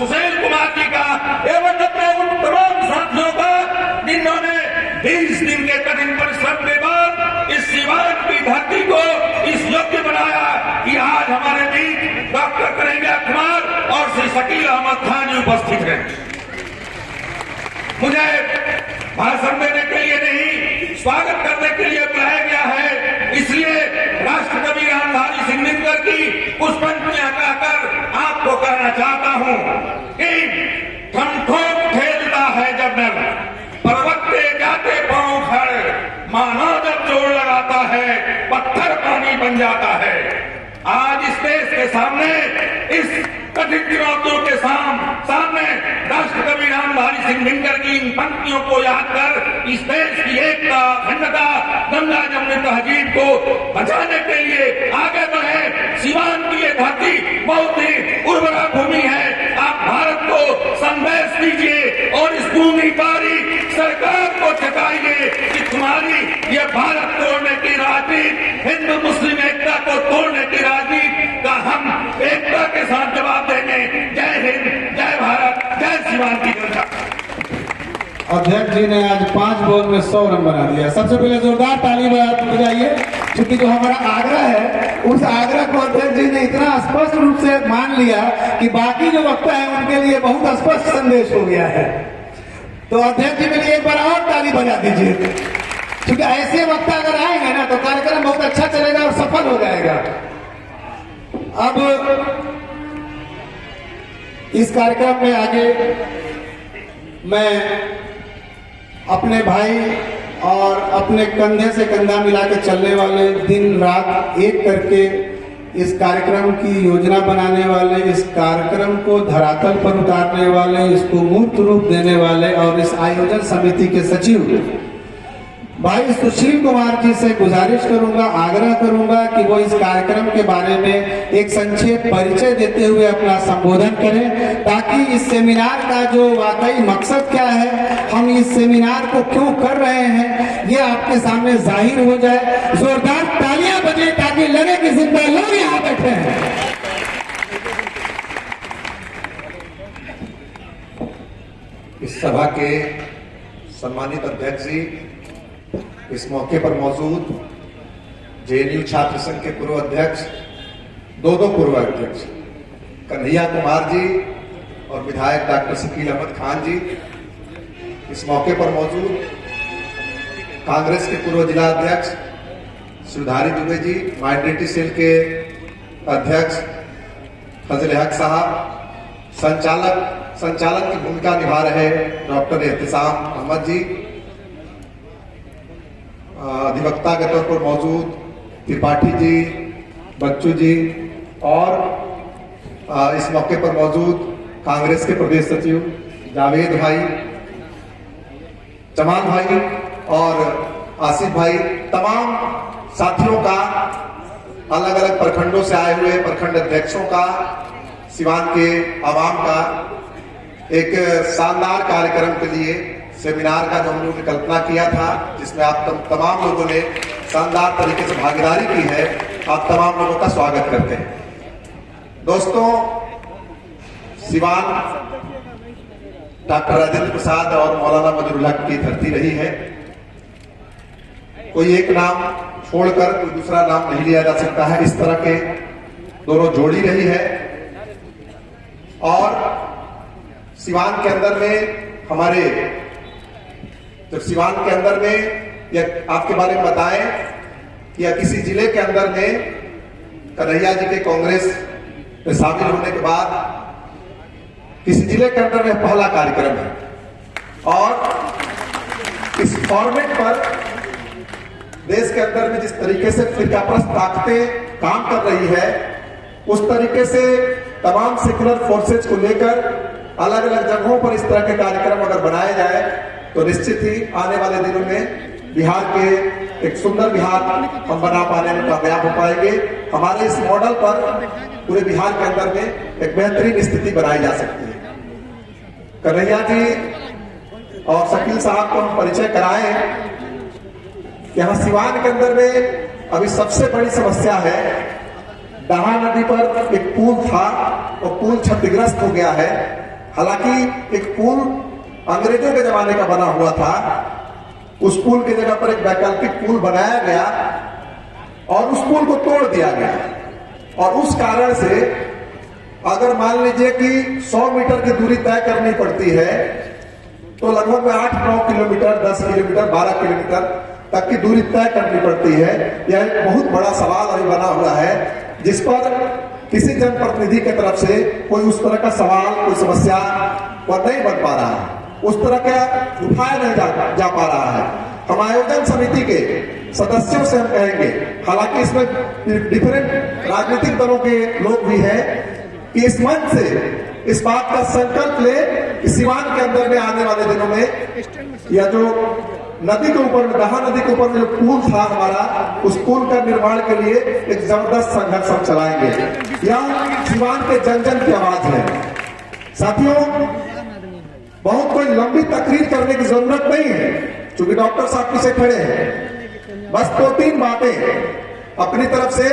सुशील कुमार जी का एवं अपने उन तमाम साथियों का जिन्होंने 20 दिन के कठिन परिश्रम के बाद इस सिवान की धरती को इस योग्य बनाया कि आज हमारे बीच डॉक्टर कन्हैया कुमार और श्री शकील अहमद खान जी उपस्थित हैं। मुझे भाषण देने के लिए नहीं, स्वागत करने के लिए बुलाया गया है। इसलिए राष्ट्रकवि रामधारी सिंह दिनकर की कुछ पंक्तियां कहकर आपको कहना चाहता हूं कि ठंठों खेलता है जब नर, पर्वते जाते पांव खड़े, मानो जब जोड़ लगाता है पत्थर पानी बन जाता है। आज इस देश के सामने, इस कठिन चुनौतियों के सामने राष्ट्रकवि रामधारी सिंह दिनकर की इन पंक्तियों को याद कर इस देश की एकता, अखंडता, गंगा जमुनी तहजीब को बचाने के लिए आगे बढ़े। सिवान की ये धरती बहुत ही उर्वरा भूमि है। आप भारत को संदेश दीजिए और इस भूमिकारी सरकार को चेताइए कि तुम्हारी ये भारत तोड़ने की राजनीति, हिंदू मुस्लिम एकता को तोड़ने की राजनीति का हम एकता के साथ जवाब देंगे। जय हिंद, जय भारत, जय सिवान की जनता। अध्यक्ष जी ने आज 5 बॉल में 100 रन बना दिया। सबसे पहले जोरदार ताली बजाइए, क्योंकि जो हमारा आग्रह है उस आग्रह को अध्यक्ष जी ने इतना स्पष्ट रूप से मान लिया कि बाकी जो वक्ता है उनके लिए बहुत स्पष्ट संदेश हो गया है। तो अध्यक्ष जी के लिए एक बार और ताली बजा दीजिए, क्योंकि ऐसे वक्ता अगर आएंगे ना तो कार्यक्रम बहुत अच्छा चलेगा और सफल हो जाएगा। अब इस कार्यक्रम में आगे मैं अपने भाई और अपने कंधे से कंधा मिला के चलने वाले, दिन रात एक करके इस कार्यक्रम की योजना बनाने वाले, इस कार्यक्रम को धरातल पर उतारने वाले, इसको मूर्त रूप देने वाले और इस आयोजन समिति के सचिव भाई सुशील कुमार जी से गुजारिश करूंगा, आग्रह करूंगा कि वो इस कार्यक्रम के बारे में एक संक्षेप परिचय देते हुए अपना संबोधन करें, ताकि इस सेमिनार का जो वाकई मकसद क्या है, हम इस सेमिनार को क्यों कर रहे हैं, ये आपके सामने जाहिर हो जाए। जोरदार तालियां बजे ताकि लगे कि जिंदा लोग यहाँ बैठे हैं। इस सभा के सम्मानित अध्यक्ष जी, इस मौके पर मौजूद जेएनयू छात्र संघ के पूर्व अध्यक्ष, दो पूर्व अध्यक्ष कन्हैया कुमार जी और विधायक डॉक्टर शकील अहमद खान जी, इस मौके पर मौजूद कांग्रेस के पूर्व जिला अध्यक्ष सुधारी दुबे जी, माइनॉरिटी सेल के अध्यक्ष फजल हक साहब, संचालक की भूमिका निभा रहे डॉक्टर एहतिसाम अहमद जी, अधिवक्ता के तौर पर मौजूद त्रिपाठी जी, बच्चू जी और इस मौके पर मौजूद कांग्रेस के प्रदेश सचिव जावेद भाई, जमाल भाई और आसिफ भाई, तमाम साथियों का, अलग अलग प्रखंडों से आए हुए प्रखंड अध्यक्षों का, सिवान के आवाम का एक शानदार कार्यक्रम के लिए सेमिनार का जो हम लोगों ने कल्पना किया था, जिसमें आप तमाम लोगों ने शानदार तरीके से भागीदारी की है, आप तमाम लोगों का स्वागत करते हैं। दोस्तों, सिवान डॉक्टर राजेंद्र प्रसाद और मौलाना मजरुल्लाह की धरती रही है। कोई एक नाम छोड़कर कोई दूसरा नाम नहीं लिया जा सकता है। इस तरह के दोनों जोड़ी रही है और सिवान के अंदर में हमारे, जब सिवान के अंदर में या आपके बारे में बताएं कि या किसी जिले के अंदर में कन्हैया जी के कांग्रेस में शामिल होने के बाद किसी जिले के अंदर में पहला कार्यक्रम है और इस फॉर्मेट पर देश के अंदर में जिस तरीके से फिरकाप्रस्त ताकतें काम कर रही है, उस तरीके से तमाम सेकुलर फोर्सेज को लेकर अलग अलग जगहों पर इस तरह के कार्यक्रम अगर बनाए जाए तो निश्चित ही आने वाले दिनों में बिहार के एक सुंदर बिहार हम बना पाने में कामयाब हो पाएंगे। हमारे इस मॉडल पर पूरे बिहार के अंदर में एक बेहतरीन स्थिति बनाई जा सकती है। कन्हैया जी और शकील साहब को हम परिचय कराएं। यहाँ सिवान के अंदर में अभी सबसे बड़ी समस्या है, दहा नदी पर एक पुल था, वो पुल क्षतिग्रस्त हो गया है हालांकि एक पुल अंग्रेजों के जमाने का बना हुआ था, उस पुल की जगह पर एक वैकल्पिक पुल बनाया गया और उस पुल को तोड़ दिया गया। और उस कारण से अगर मान लीजिए कि 100 मीटर की दूरी तय करनी पड़ती है तो लगभग 8-9 किलोमीटर, 10 किलोमीटर, 12 किलोमीटर तक की दूरी तय करनी पड़ती है। यह एक बहुत बड़ा सवाल अभी बना हुआ है जिस पर किसी जनप्रतिनिधि की तरफ से कोई उस तरह का सवाल, कोई समस्या पर नहीं बन पा रहा है, उस तरह का उठाया नहीं जा पा रहा है। हम आयोजन समिति के सदस्यों से हम कहेंगे, हालांकि इसमें डिफरेंट राजनीतिक दलों के लोग भी हैं, कि इस मंच से इस बात का संकल्प ले कि सीवान के अंदर में आने वाले दिनों में या जो नदी के ऊपर में, दहा नदी के ऊपर में जो पुल था हमारा, उस पुल का निर्माण के लिए एक जबरदस्त संघर्ष हम चलाएंगे। यह सीवान के जन जन की आवाज है। साथियों, बहुत कोई लंबी तकरीर करने की जरूरत नहीं है, क्योंकि डॉक्टर साहब पीछे खड़े हैं। बस 2-3 बातें अपनी तरफ से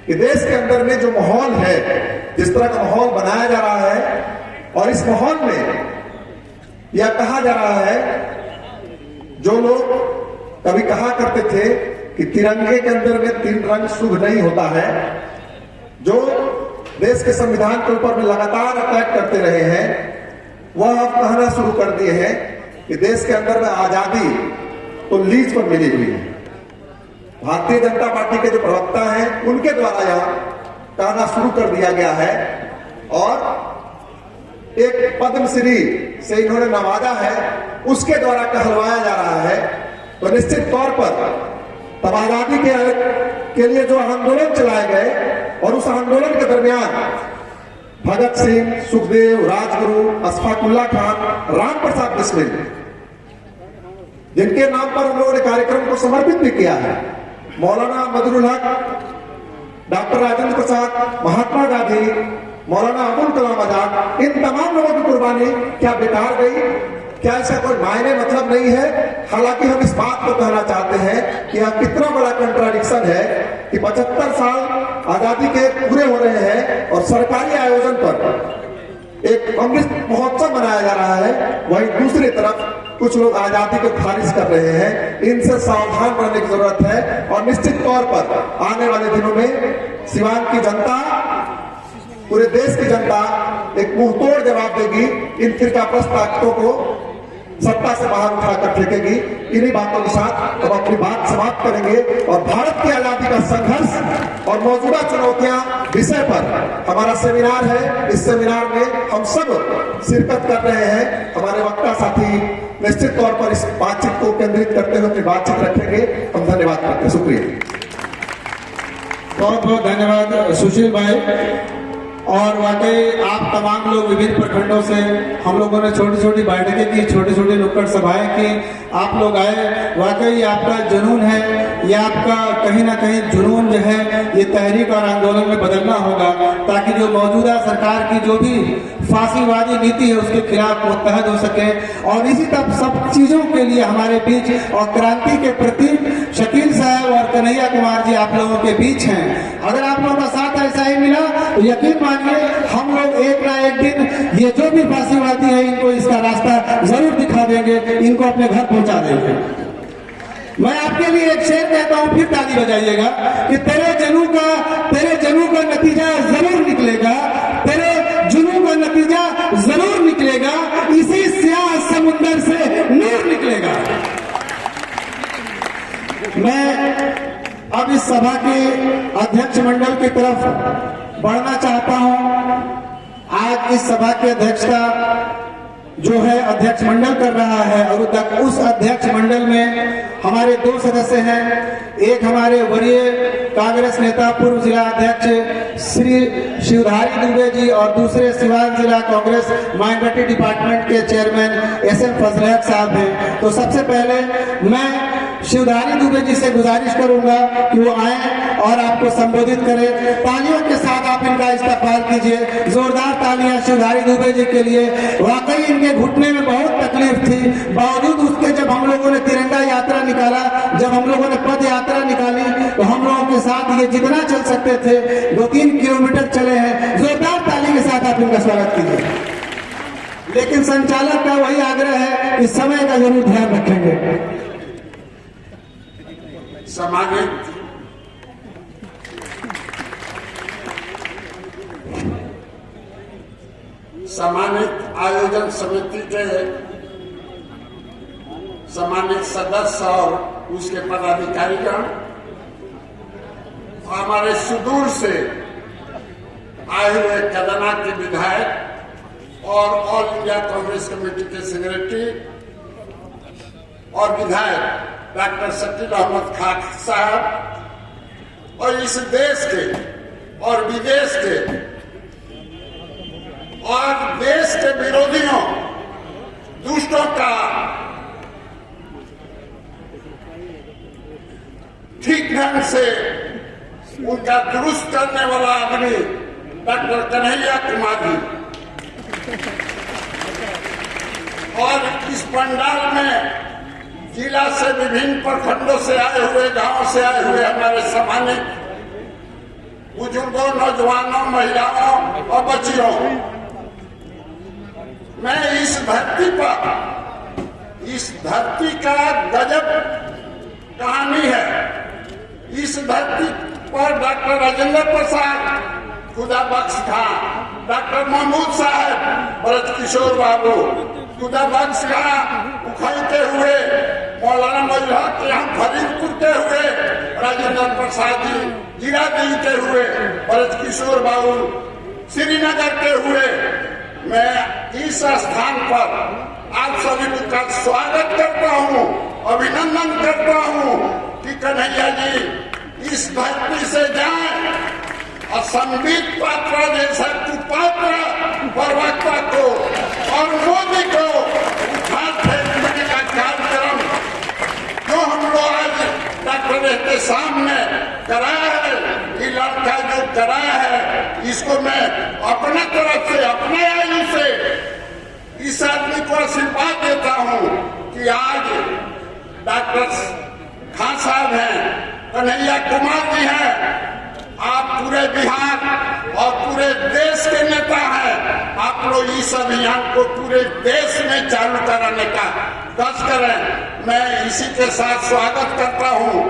कि देश के अंदर में जो माहौल है, जिस तरह का माहौल बनाया जा रहा है, और इस माहौल में यह कहा जा रहा है, जो लोग कभी कहा करते थे कि तिरंगे के अंदर में 3 रंग शुभ नहीं होता है, जो देश के संविधान के ऊपर में लगातार अटैक करते रहे हैं, वह अब कहना शुरू कर दिए हैं कि देश के अंदर में आजादी तो लीज पर मिली हुई है। भारतीय जनता पार्टी के जो प्रवक्ता हैं, उनके द्वारा यह कहना शुरू कर दिया गया है और एक पद्मश्री से इन्होंने नवाजा है, उसके द्वारा कहलवाया जा रहा है। तो निश्चित तौर पर तब आजादी के लिए जो आंदोलन चलाए गए और उस आंदोलन के दरमियान भगत सिंह, सुखदेव, राजगुरु, अशफाकुल्ला खान, राम प्रसाद बिस्मिल, जिनके नाम पर हम लोगों ने कार्यक्रम को समर्पित भी किया है, मौलाना मजरुल हक, डॉक्टर राजेंद्र प्रसाद, महात्मा गांधी, मौलाना अबुल कलाम आजाद, इन तमाम लोगों की कुर्बानी क्या बेकार गई? क्या इसका कोई मायने मतलब नहीं है? हालांकि हम इस बात को कहना चाहते हैं कि यह कितना बड़ा कंट्राडिक्शन है कि 75 साल आजादी के पूरे हो रहे हैं और सरकारी आयोजन पर एक अमृत महोत्सव मनाया जा रहा है, वहीं दूसरी तरफ कुछ लोग आजादी को खारिज कर रहे हैं। इनसे सावधान रहने की जरूरत है और निश्चित तौर पर आने वाले दिनों में सीवान की जनता, पूरे देश की जनता एक मुंहतोड़ जवाब देगी। इन फिरकाप्रस्त ताकतों को सत्ता से बाहर उठाकर फेंकेगी। इन्हीं बातों के साथ अब अपनी बात समाप्त करेंगे और भारत की आजादी का संघर्ष और मौजूदा चुनौतियां विषय पर हमारा सेमिनार है। इस सेमिनार में हम सब शिरकत कर रहे हैं। हमारे वक्ता साथी निश्चित तौर पर इस बातचीत को केंद्रित करते हुए अपनी बातचीत रखेंगे। हम धन्यवाद करते हैं। शुक्रिया, बहुत बहुत धन्यवाद सुशील भाई। और वाकई आप तमाम लोग विभिन्न प्रखंडों से, हम लोगों ने छोटी छोटी बैठकें की, छोटी छोटी नुक्कड़ सभाएं की, आप लोग आए। वाकई आपका जुनून है, ये आपका कहीं ना कहीं जुनून जो है ये तहरीक और आंदोलन में बदलना होगा, ताकि जो मौजूदा सरकार की जो भी फांसीवादी नीति है उसके खिलाफ मुत्तहद हो सके। और इसी तब सब चीजों के लिए हमारे बीच और क्रांति के प्रति शकील साहब और कन्हैया कुमार जी आप लोगों के बीच हैं। अगर आप लोगों का साथ ऐसा ही मिला तो यकीन मानिए हम लोग एक ना एक दिन ये जो भी फांसीवादी है इनको इसका रास्ता जरूर दिखा देंगे, इनको अपने घर पहुंचा देंगे। मैं आपके लिए एक शेर कहता हूं, फिर ताली बजाइएगा कि तेरे जनू का नतीजा जरूर निकलेगा, तेरे जुनू का नतीजा जरूर निकलेगा, इसी स्याह समुंदर से नूर निकलेगा। मैं अब इस सभा के अध्यक्ष मंडल की तरफ बढ़ना चाहता हूं। आज इस सभा की अध्यक्षता जो है अध्यक्ष मंडल कर रहा है और उस अध्यक्ष मंडल में हमारे 2 सदस्य हैं। एक हमारे वरीय कांग्रेस नेता पूर्व जिला अध्यक्ष श्री शिवधारी दुबे जी और दूसरे सिवान जिला कांग्रेस माइनॉरिटी डिपार्टमेंट के चेयरमैन एसएम फजल हक साहब हैं। तो सबसे पहले मैं शिवधारी दुबे जी से गुजारिश करूंगा कि वो आए और आपको संबोधित करें। तालियों के साथ आप इनका इस्तकबाल कीजिए। जोरदार तालियां शिवधारी दुबे जी के लिए। वाकई इनके घुटने में बहुत तकलीफ थी, बावजूद उसके जब हम लोगों ने तिरंगा यात्रा निकाला, जब हम लोगों ने पद यात्रा निकाली, तो हम लोगों के साथ ये जितना चल सकते थे 2-3 किलोमीटर चले हैं। जोरदार ताली के साथ आप इनका स्वागत कीजिए। लेकिन संचालक का वही आग्रह है कि समय का जरूर ध्यान रखेंगे। सम्मानित आयोजन समिति के सम्मानित सदस्य और उसके पदाधिकारीगण, हमारे सुदूर से आए हुए कदना के विधायक और ऑल इंडिया कांग्रेस कमेटी के सेक्रेटरी और विधायक डॉक्टर शकील अहमद खान साहब, और इस देश के और विदेश के और देश के विरोधियों, दुष्टों का ठीक ढंग से उनका दुरुस्त करने वाला आदमी डॉक्टर कन्हैया कुमार जी, और इस पंडाल में जिला से विभिन्न प्रखंडों से आए हुए, गांव से आए हुए हमारे सम्मानित बुजुर्गों, नौजवानों, महिलाओं और बच्चियों, मैं इस धरती पर, इस धरती का गजब कहानी है। इस धरती पर डॉक्टर राजेंद्र प्रसाद खुदा बख्श खां, डॉक्टर महमूद साहब, भरत किशोर बाबू, खुदा बख्श खां उखलते हुए, मौलाना मजहर के यहाँ फरीद कुरते हुए, राजेंद्र प्रसाद जी जीरा दिलते हुए, भरत किशोर बाबू श्रीनगर के हुए, मैं इस स्थान पर आप सभी का स्वागत करता हूं, अभिनंदन करता हूं कि कन्हैया जी इस धरती से जाएं और संबित पात्रा जैसा कुपात्र प्रवक्ता को और मोदी को उठा फेंकने का कार्यक्रम जो हम लोग आज डॉक्टर के सामने कराया है, ये लड़का जो कराया है, इसको मैं अपने तरफ से, अपने आयु से इस आदमी को आशीर्वाद देता हूं कि आज डॉक्टर खान साहब हैं, कन्हैया कुमार जी हैं, आप पूरे बिहार और पूरे देश के नेता हैं। आप लोग इस अभियान को पूरे देश में चालू कराने का कष्ट करें। मैं इसी के साथ स्वागत करता हूं,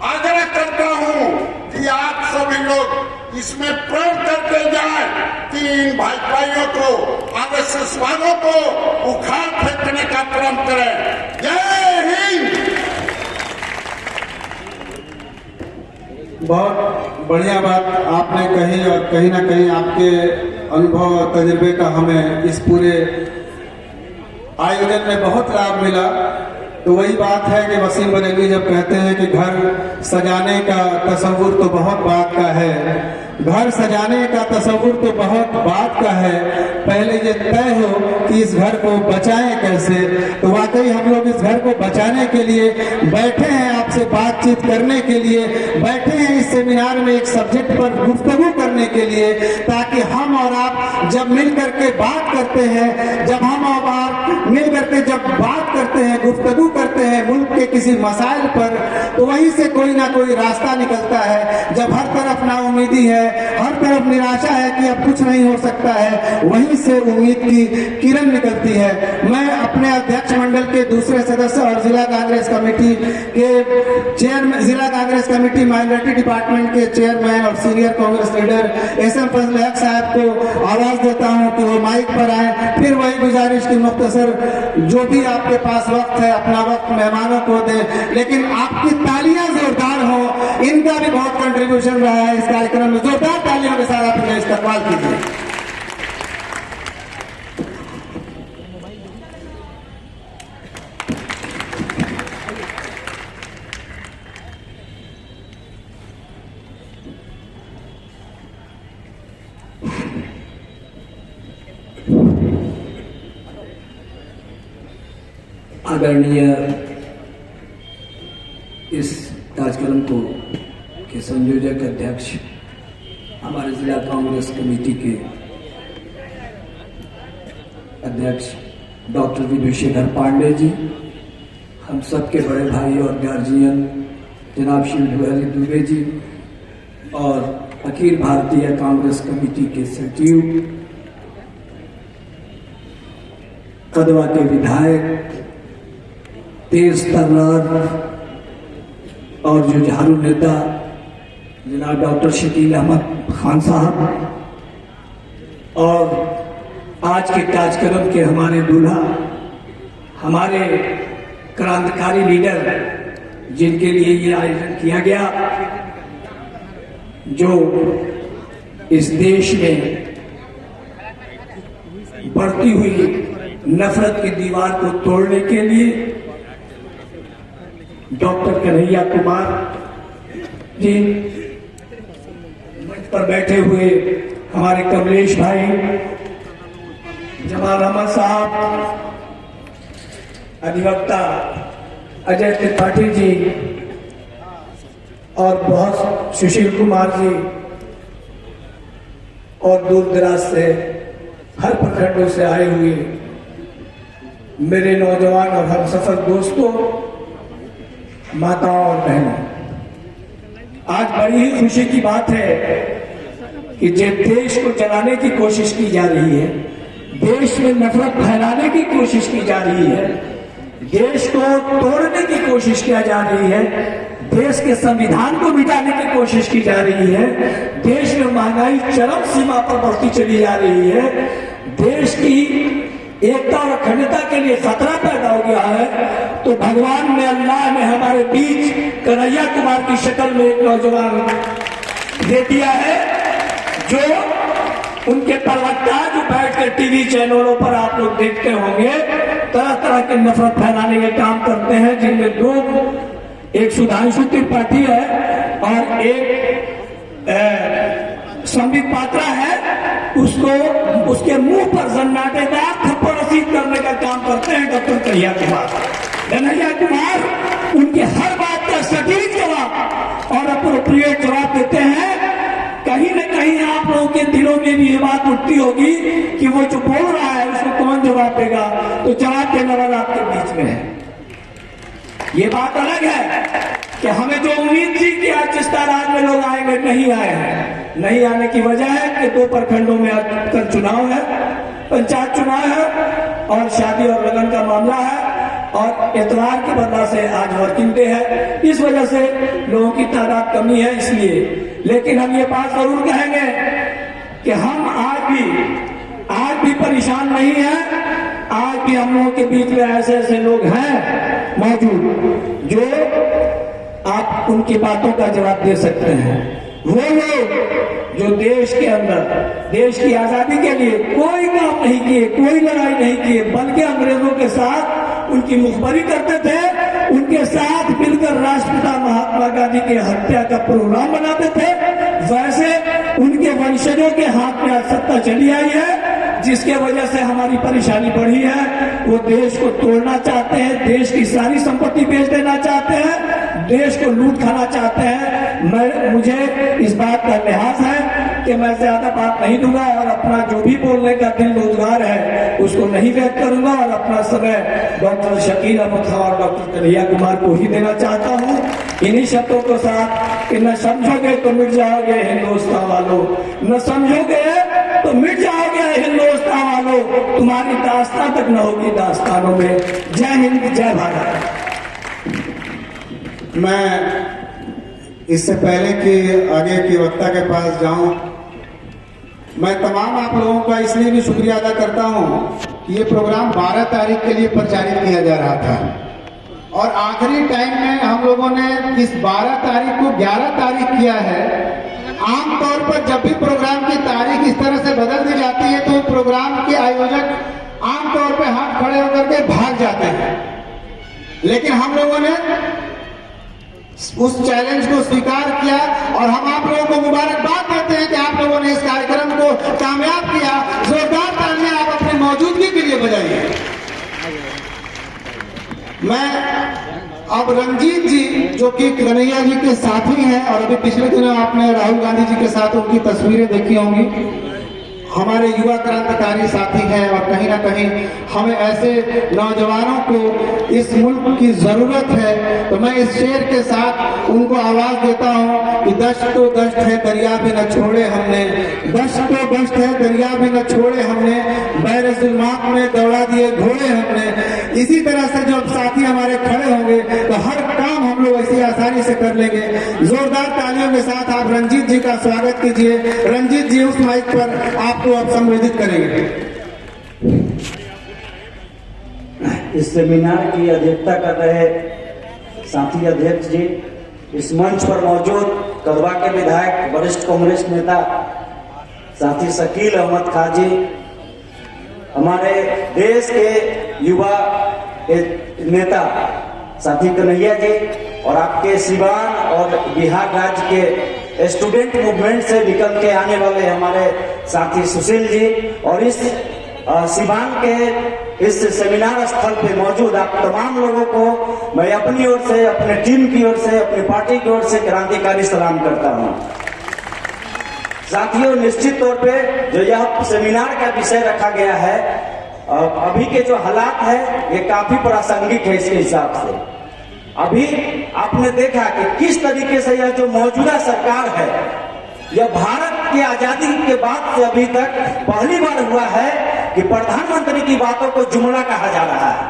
आग्रह करता हूं कि आप सभी लोग इसमें प्रण करते जाएं कि इन भाइयों को, आरएसएस वालों को उखाड़ फेंकने का प्रण करें। जय हिंद। बहुत बढ़िया बात आपने कही, और कहीं ना कहीं आपके अनुभव और तजुर्बे का हमें इस पूरे आयोजन में बहुत लाभ मिला। तो वही बात है कि वसीम बरेलवी जब कहते हैं कि घर सजाने का तस्वुर तो बहुत बात का है, घर सजाने का तस्वुर तो बहुत बात का है, पहले ये तय हो कि इस घर को बचाएं कैसे। तो वाकई हम लोग इस घर को बचाने के लिए बैठे हैं, आपसे बातचीत करने के लिए बैठे हैं, इस सेमिनार में एक सब्जेक्ट पर गुफ्तगू करने के लिए, ताकि हम और आप जब मिल करके बात करते हैं, जब हम और आप मिल करके जब बात करते हैं, गुफ्तगू करते हैं मुल्क के किसी मसाइल पर, तो वहीं से कोई ना कोई रास्ता निकलता है। जब हर तरफ नाउमीदी है, हर तरफ निराशा है कि अब कुछ नहीं हो सकता है, वहीं से उम्मीद की किरण निकलती है। मैं अपने अध्यक्ष मंडल के दूसरे सदस्य और जिला कांग्रेस कमेटी के चेयरमैन, जिला कांग्रेस कमेटी माइनॉरिटी डिपार्टमेंट के चेयरमैन और सीनियर कांग्रेस लीडर एसएम फजल हक साहब को आवाज देता हूं कि वो माइक पर आए। फिर वही गुजारिश की मुख्तसर जो भी आपके पास वक्त है, अपना वक्त मेहमानों को दें, लेकिन आपकी तालियां जोरदार हो, इनका भी बहुत कंट्रीब्यूशन रहा है इस कार्यक्रम में। जोरदार तालियों के साथ आप इस्तेमाल कीजिए। आदरणीय इस कार्यक्रम को के संयोजक अध्यक्ष, हमारे जिला कांग्रेस कमेटी के अध्यक्ष डॉक्टर विधुशेखर पांडे जी, हम सबके बड़े भाई और गार्जियन जनाब शिव बिहारी दुबे जी, और अखिल भारतीय कांग्रेस कमेटी के सचिव कदवा के विधायक, तेज तर्रार और जुझारू नेता जनाब डॉक्टर शकील अहमद खान साहब, और आज के कार्यक्रम के हमारे दूल्हा, हमारे क्रांतिकारी लीडर जिनके लिए ये आयोजन किया गया, जो इस देश में बढ़ती हुई नफरत की दीवार को तोड़ने के लिए डॉक्टर कन्हैया कुमार जी, मंच पर बैठे हुए हमारे कमलेश भाई, जमाल अहमद साहब, अधिवक्ता अजय त्रिपाठी जी और बहुत सुशील कुमार जी, और दूर दराज से हर प्रखंडों से आए हुए मेरे नौजवान और हमसफर दोस्तों, माताओं और बहनों, आज बड़ी ही खुशी की बात है कि जब देश को जलाने की कोशिश की जा रही है, देश में नफरत फैलाने की कोशिश की जा रही है, देश को तोड़ने की कोशिश किया जा रही है, देश के संविधान को मिटाने की कोशिश की जा रही है, देश में महंगाई चरम सीमा पर बढ़ती चली जा रही है, देश की एकता और अखंडता के लिए खतरा पैदा हो गया है, तो भगवान ने, अल्लाह ने हमारे बीच कन्हैया कुमार की शक्ल में एक नौजवान दे दिया है, जो उनके प्रवक्ता जो बैठकर टीवी चैनलों पर आप लोग देखते होंगे, तरह तरह के नफरत फैलाने के काम करते हैं, जिनमें दो, एक सुधांशु त्रिपाठी है और एक संबित पात्रा है, उसको उसके मुंह पर सन्नाटेदार थप्पड़ रसीद करने का काम करते हैं डॉक्टर कन्हैया कुमार। कन्हैया कुमार उनकी हर बात का सटीक जवाब और अप्रोप्रिएट जवाब देते हैं। कहीं न कहीं आप लोगों के दिलों में भी ये बात उठती होगी कि वो जो बोल रहा है उसको कौन जवाब देगा, तो जवाब देने वाला आपके बीच में है। ये बात अलग है कि हमें जो उम्मीद थी कि आज जिस तादाद में लोग आएंगे, नहीं आए हैं। नहीं आने की वजह है कि 2 प्रखंडों में आज कल चुनाव है, पंचायत चुनाव है और शादी और लगन का मामला है, और इतवार की वजह से आज वर्किंग डे है, इस वजह से लोगों की तादाद कमी है इसलिए। लेकिन हम ये बात जरूर कहेंगे कि हम आज भी परेशान नहीं हैं। आज भी हम लोगों के बीच में ऐसे ऐसे लोग हैं मौजूद जो आप उनकी बातों का जवाब दे सकते हैं। वो लोग जो देश के अंदर देश की आजादी के लिए कोई काम नहीं किए, कोई लड़ाई नहीं किए, बल्कि अंग्रेजों के साथ उनकी मुखबरी करते थे, उनके साथ मिलकर राष्ट्रपिता महात्मा गांधी की हत्या का प्रोग्राम बनाते थे, वैसे उनके वंशजों के हाथ में आज सत्ता चली आई है, जिसके वजह से हमारी परेशानी बढ़ी है। वो देश को तोड़ना चाहते हैं, देश की सारी संपत्ति बेच देना चाहते हैं, देश को लूट खाना चाहते हैं। मुझे इस बात का लिहाज है कि मैं ज्यादा बात नहीं दूंगा और अपना जो भी बोलने का दिल रोजगार है उसको नहीं व्यक्त करूंगा, और अपना समय डॉक्टर शकील अहमद खान और डॉक्टर कन्हैया कुमार को ही देना चाहता हूँ। इन्हीं शब्दों के साथ कि न समझोगे तो मिट जाओगे हिंदुस्तान वालों, न समझोगे तो मिट जाओगे हिंदुस्तान वालों, तुम्हारी दास्तान तक न होगी दास्तानों में। जय हिंद, जय भारत। मैं इससे पहले कि आगे के वक्ता के पास जाऊं, मैं तमाम आप लोगों का इसलिए भी शुक्रिया अदा करता हूं कि ये प्रोग्राम 12 तारीख के लिए प्रचारित किया जा रहा था, और आखिरी टाइम में हम लोगों ने इस 12 तारीख को 11 तारीख किया है। आमतौर पर जब भी प्रोग्राम की तारीख इस तरह से बदल दी जाती है तो प्रोग्राम के आयोजक आमतौर पर हाथ खड़े होकर के भाग जाते हैं, लेकिन हम लोगों ने उस चैलेंज को स्वीकार किया, और हम आप लोगों को मुबारकबाद देते हैं कि आप लोगों ने इस कार्यक्रम को कामयाब किया। जोरदार तालियां आप अपनी मौजूदगी के लिए बजाइए। मैं अब रंजीत जी, जो कि कन्हैया जी के साथी हैं, और अभी पिछले दिनों आपने राहुल गांधी जी के साथ उनकी तस्वीरें देखी होंगी, हमारे युवा क्रांतिकारी साथी हैं, और कहीं ना कहीं हमें ऐसे नौजवानों को इस मुल्क की जरूरत है। तो मैं इस शेर के साथ उनको आवाज देता हूँ कि दश्त तो दश्त है दरिया भी न छोड़े हमने, दश्त तो दश्त है दरिया भी न छोड़े हमने, बैर जुल्मात में दौड़ा दिए घोड़े इसी तरह से जो साथी हमारे खड़े होंगे तो हर काम हम लोग ऐसी आसानी से कर लेंगे। जोरदार तालियों के साथ आप रंजीत जी का स्वागत कीजिए। रंजीत जी उस माइक पर आपको अब संबोधित करेंगे। इस सेमिनार की अध्यक्षता कर रहे साथी अध्यक्ष जी, इस मंच पर मौजूद कदवा के विधायक वरिष्ठ कांग्रेस नेता साथी शकील अहमद खाजी, हमारे देश के युवा नेता साथी कन्हैया जी, और आपके सिवान और बिहार राज्य के स्टूडेंट मूवमेंट से निकल के आने वाले हमारे साथी सुशील जी, और इस सिवान के इस सेमिनार स्थल पे मौजूद आप तमाम लोगों को मैं अपनी ओर से, अपने टीम की ओर से, अपनी पार्टी की ओर से क्रांतिकारी सलाम करता हूं। साथियों, निश्चित तौर पे जो यह सेमिनार का विषय रखा गया है, अभी के जो हालात है ये काफी प्रासंगिक है। इसके हिसाब से अभी आपने देखा कि किस तरीके से यह जो मौजूदा सरकार है, यह भारत की आजादी के बाद से अभी तक पहली बार हुआ है कि प्रधानमंत्री की बातों को जुमला कहा जा रहा है।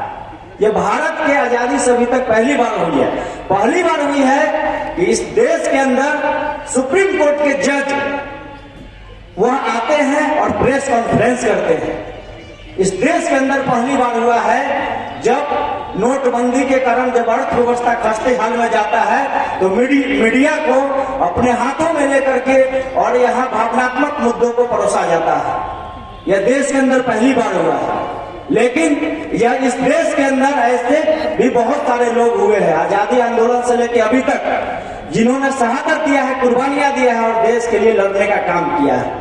यह भारत के आजादी से अभी तक पहली बार हुई है। पहली बार हुई है कि इस देश के अंदर सुप्रीम कोर्ट के जज वह आते हैं और प्रेस कॉन्फ्रेंस करते हैं। इस देश के अंदर पहली बार हुआ है जब नोटबंदी के कारण जब अर्थव्यवस्था खस्ते हाल में जाता है तो मीडिया को अपने हाथों में लेकर के और यहाँ भावनात्मक मुद्दों को परोसा जाता है। यह देश के अंदर पहली बार हुआ है। लेकिन यह इस देश के अंदर ऐसे भी बहुत सारे लोग हुए हैं आजादी आंदोलन से लेकर अभी तक, जिन्होंने शहादत दिया है, कुर्बानियां दिया है और देश के लिए लड़ने का काम किया है।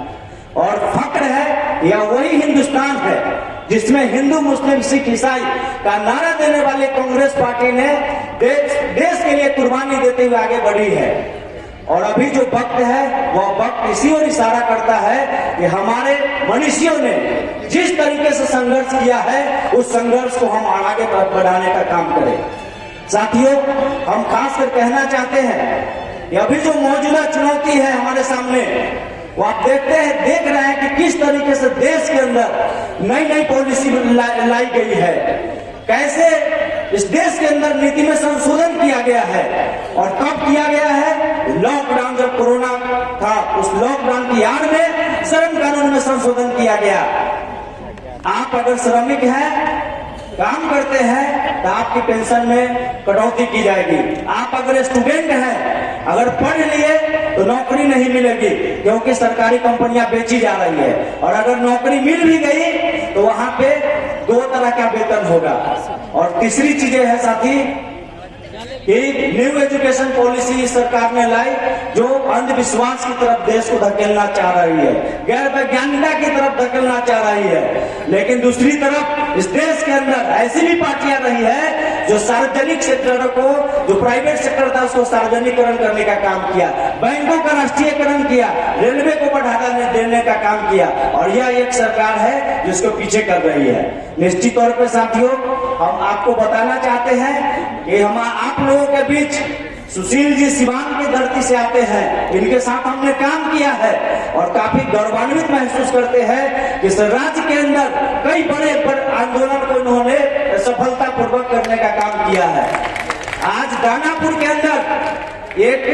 और फक्र है यह वही हिंदुस्तान है जिसमें हिंदू, मुस्लिम, सिख, ईसाई का नारा देने वाले कांग्रेस पार्टी ने देश के लिए कुर्बानी देते हुए आगे बढ़ी है। और अभी जो वक्त है वह वक्त इसी ओर इशारा करता है कि हमारे मनुष्यों ने जिस तरीके से संघर्ष किया है उस संघर्ष को हम आगे बढ़ाने का काम करें। साथियों, हम खासकर कहना चाहते हैं कि अभी जो मौजूदा चुनौती है हमारे सामने, वो आप देख रहे हैं कि किस तरीके से देश के अंदर नई नई पॉलिसी लाई गई है, कैसे इस देश के अंदर नीति में संशोधन किया गया है। और कब किया गया है? लॉकडाउन, जब कोरोना था उस लॉकडाउन की आड़ में श्रम कानून में संशोधन किया गया। आप अगर श्रमिक हैं, काम करते हैं तो आपकी पेंशन में कटौती की जाएगी। आप अगर स्टूडेंट हैं, अगर पढ़ लिए तो नौकरी नहीं मिलेगी क्योंकि सरकारी कंपनियां बेची जा रही है। और अगर नौकरी मिल भी गई तो वहां पे 2 तरह का वेतन होगा। और तीसरी चीजें है साथी कि न्यू एजुकेशन पॉलिसी सरकार ने लाई जो अंधविश्वास की तरफ देश को धकेलना चाह रही है, गैर वैज्ञानिकता की तरफ धकेलना चाह रही है। लेकिन दूसरी तरफ इस देश के अंदर ऐसी भी पार्टियां रही है जो सार्वजनिक सेक्टर को, जो प्राइवेट सेक्टर था उसको सार्वजनिकरण करने का काम किया, बैंकों का राष्ट्रीयकरण किया, रेलवे को बढ़ावा देने का काम किया। और यह एक सरकार है जिसको पीछे कर रही है। निश्चित तौर पर साथियों, हम आपको बताना चाहते हैं कि हम आप लोगों के बीच सुशील जी सिवान की धरती से आते हैं, इनके साथ हमने काम किया है और काफी गौरवान्वित महसूस करते हैं कि इस राज्य के अंदर कई बड़े आंदोलन को इन्होंने सफलतापूर्वक करने का काम किया है। आज दानापुर के अंदर एक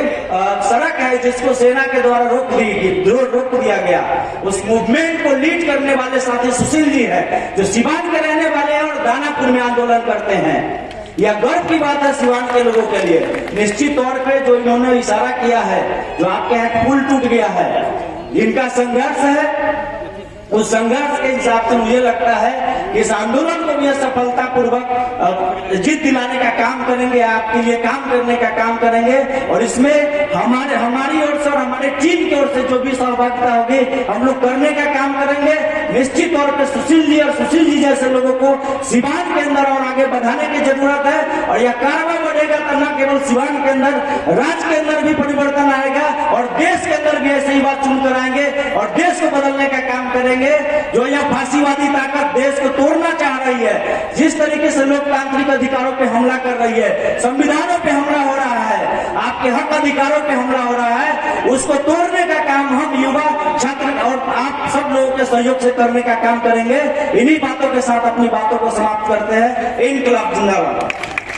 सड़क है जिसको सेना के द्वारा रोक दिया गया। उस मूवमेंट को लीड करने वाले साथी सुशील जी है जो सिवान के रहने वाले हैं और दानापुर में आंदोलन करते हैं। यह गर्व की बात है सिवान के लोगों के लिए। निश्चित तौर पे जो इन्होंने इशारा किया है, जो आपके यहाँ पुल टूट गया है, इनका संघर्ष है, उस संघर्ष के हिसाब से मुझे लगता है कि इस आंदोलन को भी सफलता पूर्वक जीत दिलाने का काम करेंगे, आपके लिए काम करने का काम करेंगे। और इसमें हमारी ओर से और हमारे टीम की ओर से जो भी सहभागिता होगी हम लोग करने का काम करेंगे। निश्चित तौर पर सुशील जी और सुशील जी जैसे लोगों को सिवान के अंदर और आगे बढ़ाने की जरूरत है। और यह कार्रवाई बढ़ेगा तो न केवल सिवान के अंदर, राज्य के अंदर भी परिवर्तन आएगा और देश के अंदर भी ऐसी बात चुनकर आएंगे और देश को बदलने का काम करेंगे। जो यह फांसीवादी ताकत देश को तोड़ना चाह रही है, जिस तरीके से लोकतांत्रिक अधिकारों पे हमला कर रही है, संविधानों पे हमला हो रहा है, आपके हक अधिकारों पे हमला हो रहा है, उसको तोड़ने का काम हम युवा, छात्र और आप सब लोगों के सहयोग से करने का काम करेंगे। इन्हीं बातों के साथ अपनी बातों को समाप्त करते हैं। इनकलाब जिंदाबाद।